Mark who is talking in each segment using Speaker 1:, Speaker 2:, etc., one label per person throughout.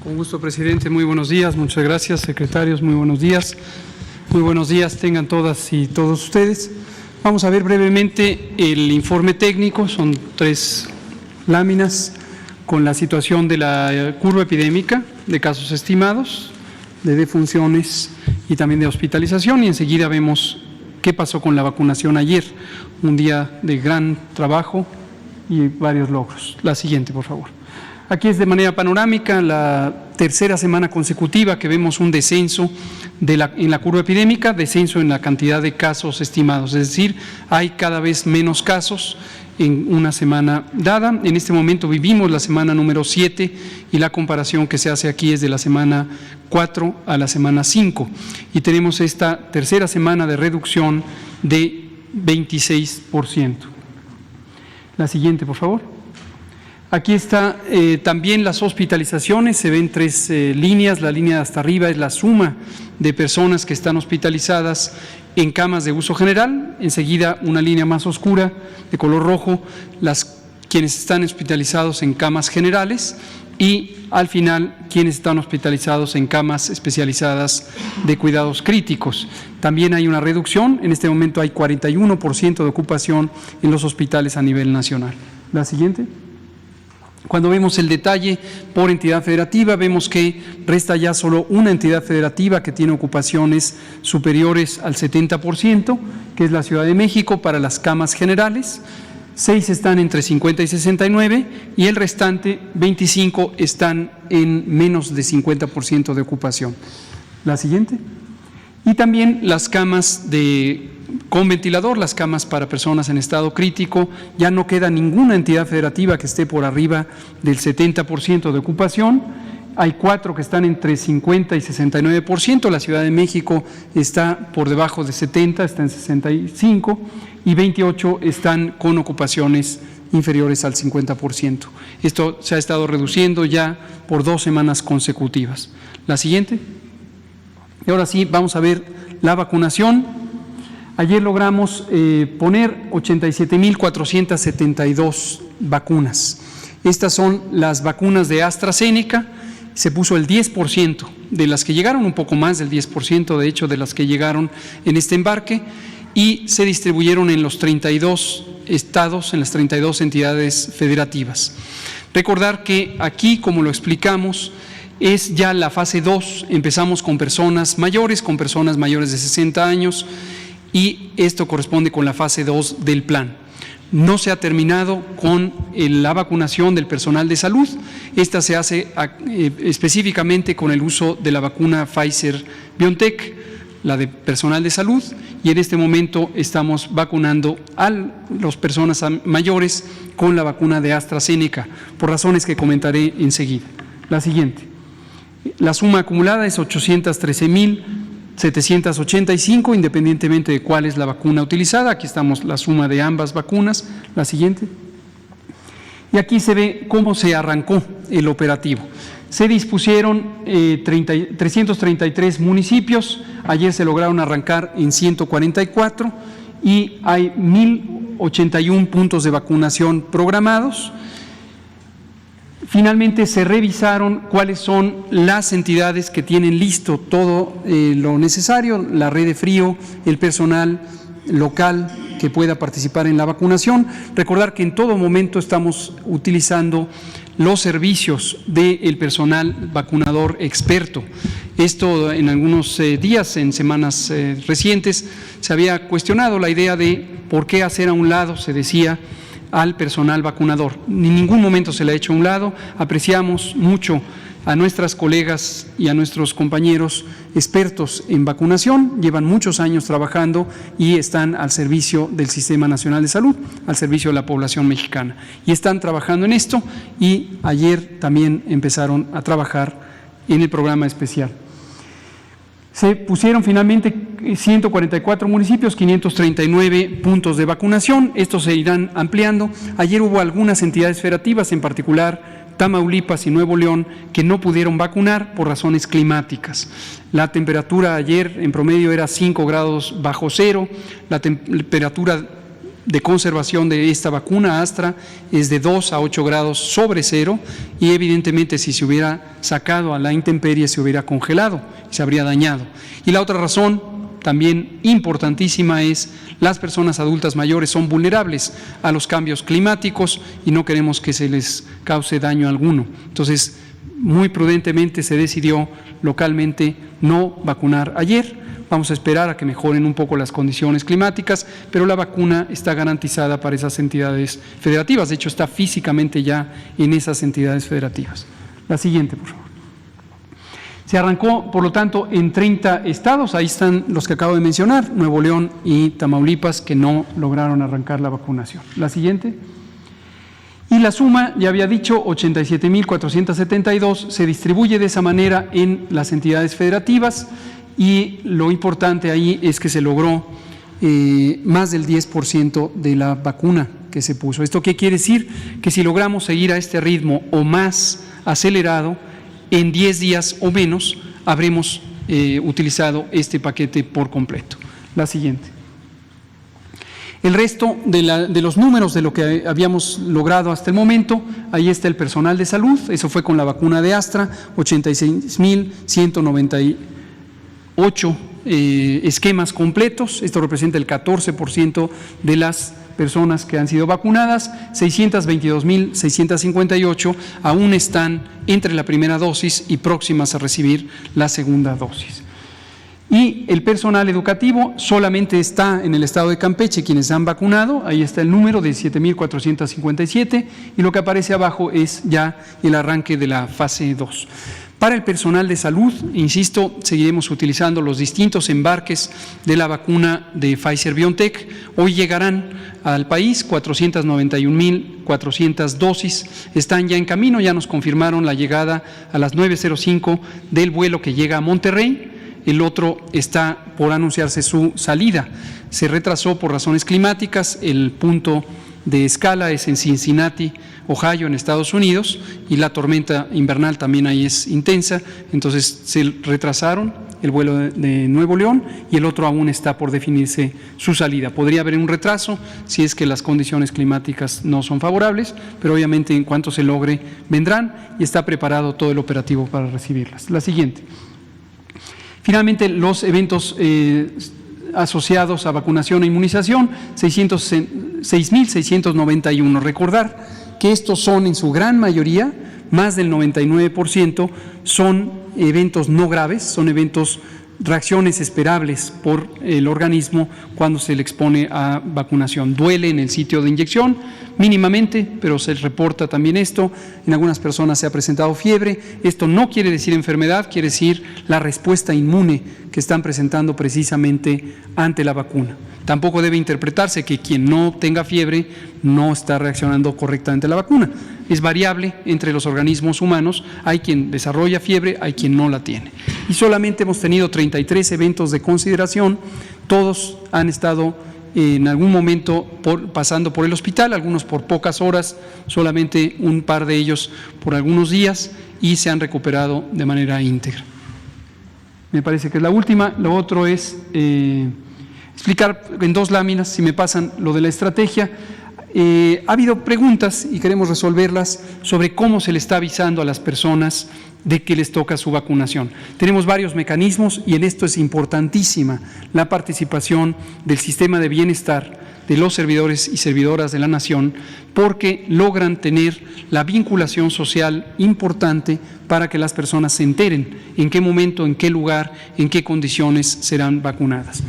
Speaker 1: Con gusto, presidente. Muy buenos días. Muchas gracias, secretarios. Muy buenos días. Muy buenos días tengan todas y todos ustedes. Vamos a ver brevemente el informe técnico. Son 3 láminas con la situación de la curva epidémica, de casos estimados, de defunciones y también de hospitalización. Y enseguida vemos qué pasó con la vacunación ayer. Un día de gran trabajo y varios logros. La siguiente, por favor. Aquí es de manera panorámica la tercera semana consecutiva que vemos un descenso en la curva epidémica, descenso en la cantidad de casos estimados, es decir, hay cada vez menos casos en una semana dada. En este momento vivimos la semana número 7 y la comparación que se hace aquí es de la semana 4 a la semana 5 y tenemos esta tercera semana de reducción de 26%. La siguiente, por favor. Aquí está también las hospitalizaciones, se ven 3 líneas, la línea de hasta arriba es la suma de personas que están hospitalizadas en camas de uso general, enseguida una línea más oscura de color rojo, quienes están hospitalizados en camas generales y al final quienes están hospitalizados en camas especializadas de cuidados críticos. También hay una reducción, en este momento hay 41% de ocupación en los hospitales a nivel nacional. La siguiente. Cuando vemos el detalle por entidad federativa, vemos que resta ya solo una entidad federativa que tiene ocupaciones superiores al 70%, que es la Ciudad de México para las camas generales. 6 están entre 50 y 69 y el restante, 25, están en menos de 50% de ocupación. La siguiente. Y también las camas con ventilador, las camas para personas en estado crítico, ya no queda ninguna entidad federativa que esté por arriba del 70% de ocupación. Hay 4 que están entre 50 y 69%, la Ciudad de México está por debajo de 70, está en 65, y 28 están con ocupaciones inferiores al 50%. Esto se ha estado reduciendo ya por 2 semanas consecutivas. La siguiente. Y ahora sí, vamos a ver la vacunación. Ayer logramos poner 87,472 vacunas. Estas son las vacunas de AstraZeneca. Se puso el 10% de las que llegaron, un poco más del 10% de hecho de las que llegaron en este embarque, y se distribuyeron en los 32 estados, en las 32 entidades federativas. Recordar que aquí, como lo explicamos, es ya la fase 2, empezamos con personas mayores de 60 años y esto corresponde con la fase 2 del plan. No se ha terminado con la vacunación del personal de salud, esta se hace específicamente con el uso de la vacuna Pfizer-BioNTech, la de personal de salud, y en este momento estamos vacunando a las personas mayores con la vacuna de AstraZeneca, por razones que comentaré enseguida. La siguiente. La suma acumulada es 813,785, independientemente de cuál es la vacuna utilizada. Aquí estamos la suma de ambas vacunas. La siguiente. Y aquí se ve cómo se arrancó el operativo. Se dispusieron 333 municipios, ayer se lograron arrancar en 144 y hay 1,081 puntos de vacunación programados. Finalmente se revisaron cuáles son las entidades que tienen listo todo lo necesario, la red de frío, el personal local que pueda participar en la vacunación. Recordar que en todo momento estamos utilizando los servicios del personal vacunador experto. Esto en algunos días, en semanas recientes, se había cuestionado la idea de por qué hacer a un lado, se decía, al personal vacunador. En ningún momento se le ha hecho a un lado. Apreciamos mucho a nuestras colegas y a nuestros compañeros expertos en vacunación, llevan muchos años trabajando y están al servicio del Sistema Nacional de Salud, al servicio de la población mexicana. Y están trabajando en esto y ayer también empezaron a trabajar en el programa especial. Se pusieron finalmente 144 municipios, 539 puntos de vacunación, estos se irán ampliando. Ayer hubo algunas entidades federativas, en particular Tamaulipas y Nuevo León, que no pudieron vacunar por razones climáticas. La temperatura ayer en promedio era 5 grados bajo cero, la temperatura de conservación de esta vacuna Astra es de 2 a 8 grados sobre cero y evidentemente si se hubiera sacado a la intemperie se hubiera congelado y se habría dañado. Y la otra razón también importantísima es las personas adultas mayores son vulnerables a los cambios climáticos y no queremos que se les cause daño alguno. Entonces, muy prudentemente se decidió localmente no vacunar ayer. Vamos a esperar a que mejoren un poco las condiciones climáticas, pero la vacuna está garantizada para esas entidades federativas. De hecho, está físicamente ya en esas entidades federativas. La siguiente, por favor. Se arrancó, por lo tanto, en 30 estados. Ahí están los que acabo de mencionar, Nuevo León y Tamaulipas, que no lograron arrancar la vacunación. La siguiente. Y la suma, ya había dicho, 87.472, se distribuye de esa manera en las entidades federativas. Y lo importante ahí es que se logró más del 10% de la vacuna que se puso. ¿Esto qué quiere decir? Que si logramos seguir a este ritmo o más acelerado, en 10 días o menos habremos utilizado este paquete por completo. La siguiente. El resto de los números de lo que habíamos logrado hasta el momento, ahí está el personal de salud, eso fue con la vacuna de Astra, 86.198 esquemas completos, esto representa el 14% de las personas que han sido vacunadas, 622.658 aún están entre la primera dosis y próximas a recibir la segunda dosis. Y el personal educativo solamente está en el estado de Campeche quienes han vacunado, ahí está el número de 7.457 y lo que aparece abajo es ya el arranque de la fase 2. Para el personal de salud, insisto, seguiremos utilizando los distintos embarques de la vacuna de Pfizer-BioNTech. Hoy llegarán al país 491.400 dosis, están ya en camino, ya nos confirmaron la llegada a las 9:05 del vuelo que llega a Monterrey. El otro está por anunciarse su salida. Se retrasó por razones climáticas, el punto de escala es en Cincinnati, Ohio, en Estados Unidos, y la tormenta invernal también ahí es intensa, entonces se retrasaron el vuelo de Nuevo León y el otro aún está por definirse su salida. Podría haber un retraso si es que las condiciones climáticas no son favorables, pero obviamente en cuanto se logre vendrán y está preparado todo el operativo para recibirlas. La siguiente. Finalmente, los eventos asociados a vacunación e inmunización, 6.691. Recordar que estos son en su gran mayoría, más del 99%, son eventos no graves, son reacciones esperables por el organismo cuando se le expone a vacunación. Duele en el sitio de inyección mínimamente, pero se reporta también esto. En algunas personas se ha presentado fiebre. Esto no quiere decir enfermedad, quiere decir la respuesta inmune que están presentando precisamente ante la vacuna. Tampoco debe interpretarse que quien no tenga fiebre no está reaccionando correctamente a la vacuna. Es variable entre los organismos humanos, hay quien desarrolla fiebre, hay quien no la tiene. Y solamente hemos tenido 33 eventos de consideración, todos han estado en algún momento pasando por el hospital, algunos por pocas horas, solamente un par de ellos por algunos días y se han recuperado de manera íntegra. Me parece que es la última. Lo otro es explicar en 2 láminas, si me pasan, lo de la estrategia. Ha habido preguntas y queremos resolverlas sobre cómo se le está avisando a las personas de que les toca su vacunación. Tenemos varios mecanismos y en esto es importantísima la participación del sistema de bienestar de los servidores y servidoras de la nación, porque logran tener la vinculación social importante para que las personas se enteren en qué momento, en qué lugar, en qué condiciones serán vacunadas.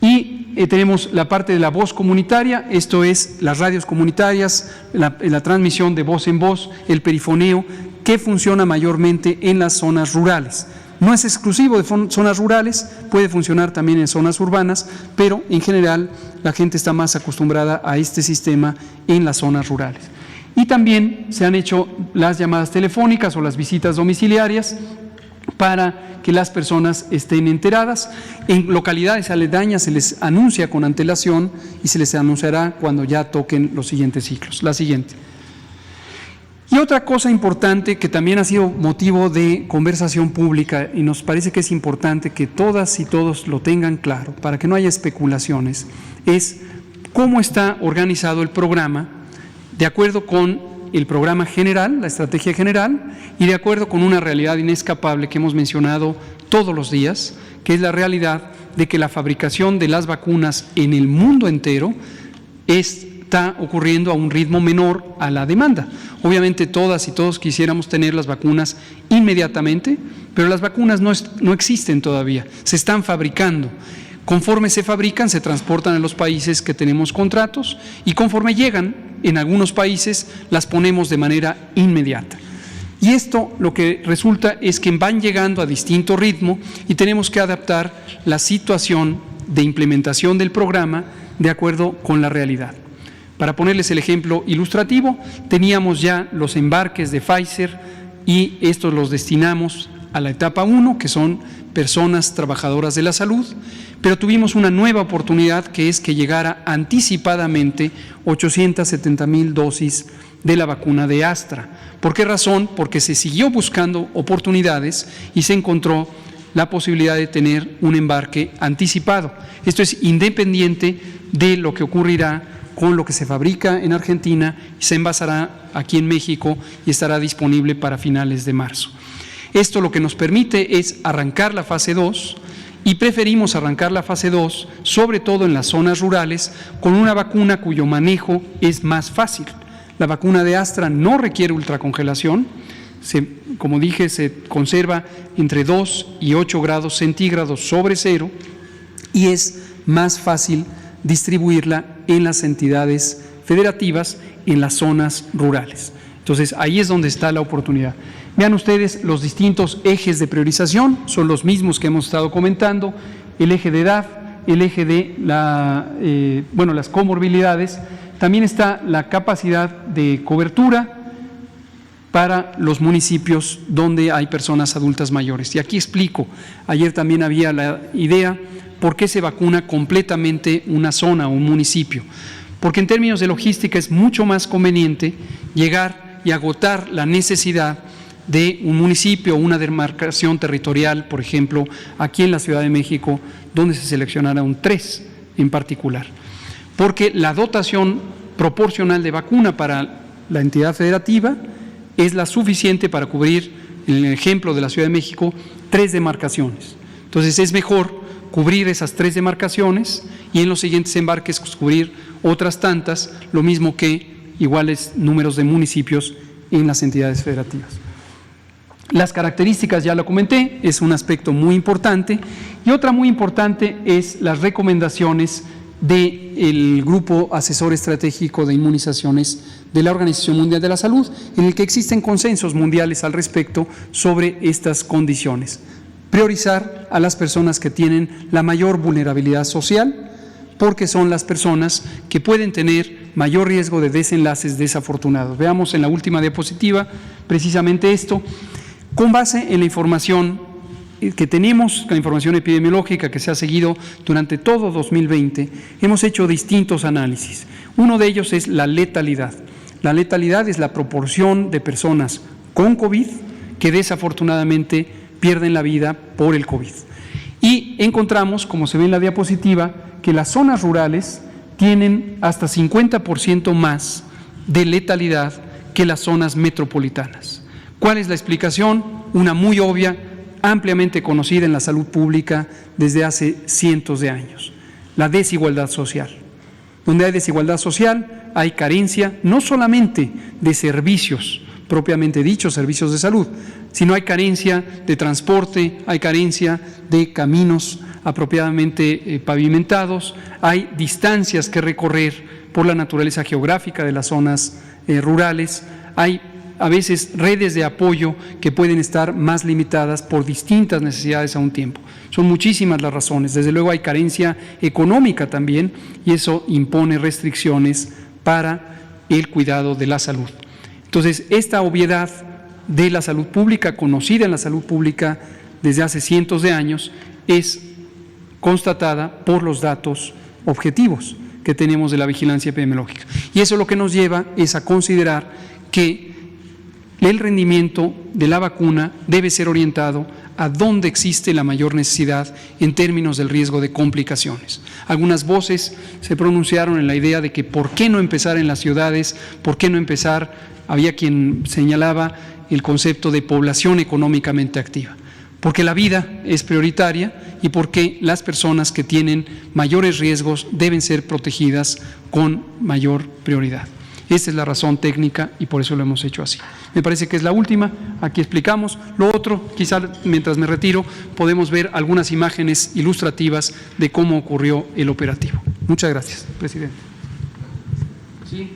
Speaker 1: Y tenemos la parte de la voz comunitaria, esto es las radios comunitarias, la transmisión de voz en voz, el perifoneo, que funciona mayormente en las zonas rurales. No es exclusivo de zonas rurales, puede funcionar también en zonas urbanas, pero en general la gente está más acostumbrada a este sistema en las zonas rurales. Y también se han hecho las llamadas telefónicas o las visitas domiciliarias para que las personas estén enteradas. En localidades aledañas se les anuncia con antelación y se les anunciará cuando ya toquen los siguientes ciclos. La siguiente. Y otra cosa importante que también ha sido motivo de conversación pública y nos parece que es importante que todas y todos lo tengan claro para que no haya especulaciones, es cómo está organizado el programa de acuerdo con el programa general, la estrategia general, y de acuerdo con una realidad inescapable que hemos mencionado todos los días, que es la realidad de que la fabricación de las vacunas en el mundo entero está ocurriendo a un ritmo menor a la demanda. Obviamente todas y todos quisiéramos tener las vacunas inmediatamente, pero las vacunas no existen todavía, se están fabricando. Conforme se fabrican, se transportan a los países que tenemos contratos y conforme llegan, en algunos países las ponemos de manera inmediata. Y esto lo que resulta es que van llegando a distinto ritmo y tenemos que adaptar la situación de implementación del programa de acuerdo con la realidad. Para ponerles el ejemplo ilustrativo, teníamos ya los embarques de Pfizer y estos los destinamos a la etapa 1, que son personas trabajadoras de la salud, pero tuvimos una nueva oportunidad, que es que llegara anticipadamente 870,000 dosis de la vacuna de Astra. ¿Por qué razón? Porque se siguió buscando oportunidades y se encontró la posibilidad de tener un embarque anticipado. Esto es independiente de lo que ocurrirá con lo que se fabrica en Argentina y se envasará aquí en México y estará disponible para finales de marzo. Esto lo que nos permite es arrancar la fase 2 y preferimos arrancar la fase 2, sobre todo en las zonas rurales, con una vacuna cuyo manejo es más fácil. La vacuna de Astra no requiere ultracongelación, como dije, se conserva entre 2 y 8 grados centígrados sobre cero y es más fácil distribuirla en las entidades federativas, en las zonas rurales. Entonces, ahí es donde está la oportunidad. Vean ustedes los distintos ejes de priorización, son los mismos que hemos estado comentando, el eje de edad, el eje de las comorbilidades, también está la capacidad de cobertura para los municipios donde hay personas adultas mayores. Y aquí explico, ayer también había la idea, ¿por qué se vacuna completamente una zona o un municipio? Porque en términos de logística es mucho más conveniente llegar y agotar la necesidad de un municipio o una demarcación territorial, por ejemplo, aquí en la Ciudad de México, donde se seleccionará un 3 en particular. Porque la dotación proporcional de vacuna para la entidad federativa es la suficiente para cubrir, en el ejemplo de la Ciudad de México, 3 demarcaciones. Entonces es mejor cubrir esas 3 demarcaciones y en los siguientes embarques cubrir otras tantas, lo mismo que iguales números de municipios en las entidades federativas. Las características ya lo comenté, es un aspecto muy importante, y otra muy importante es las recomendaciones del Grupo Asesor Estratégico de Inmunizaciones de la Organización Mundial de la Salud, en el que existen consensos mundiales al respecto sobre estas condiciones. Priorizar a las personas que tienen la mayor vulnerabilidad social, porque son las personas que pueden tener mayor riesgo de desenlaces desafortunados. Veamos en la última diapositiva precisamente esto. Con base en la información que tenemos, la información epidemiológica que se ha seguido durante todo 2020, hemos hecho distintos análisis. Uno de ellos es la letalidad. La letalidad es la proporción de personas con COVID que desafortunadamente pierden la vida por el COVID. Y encontramos, como se ve en la diapositiva, que las zonas rurales tienen hasta 50% más de letalidad que las zonas metropolitanas. ¿Cuál es la explicación? Una muy obvia, ampliamente conocida en la salud pública desde hace cientos de años: la desigualdad social. Donde hay desigualdad social, hay carencia no solamente de servicios propiamente dichos, servicios de salud, sino hay carencia de transporte, hay carencia de caminos apropiadamente pavimentados, hay distancias que recorrer por la naturaleza geográfica de las zonas rurales, hay a veces redes de apoyo que pueden estar más limitadas por distintas necesidades a un tiempo. Son muchísimas las razones. Desde luego hay carencia económica también, y eso impone restricciones para el cuidado de la salud. Entonces, esta obviedad de la salud pública, conocida en la salud pública desde hace cientos de años, es constatada por los datos objetivos que tenemos de la vigilancia epidemiológica. Y eso lo que nos lleva es a considerar que el rendimiento de la vacuna debe ser orientado a dónde existe la mayor necesidad en términos del riesgo de complicaciones. Algunas voces se pronunciaron en la idea de que por qué no empezar en las ciudades, por qué no empezar, había quien señalaba el concepto de población económicamente activa, porque la vida es prioritaria y porque las personas que tienen mayores riesgos deben ser protegidas con mayor prioridad. Esa es la razón técnica y por eso lo hemos hecho así. Me parece que es la última, aquí explicamos. Lo otro, quizá mientras me retiro, podemos ver algunas imágenes ilustrativas de cómo ocurrió el operativo. Muchas gracias, presidente. Sí.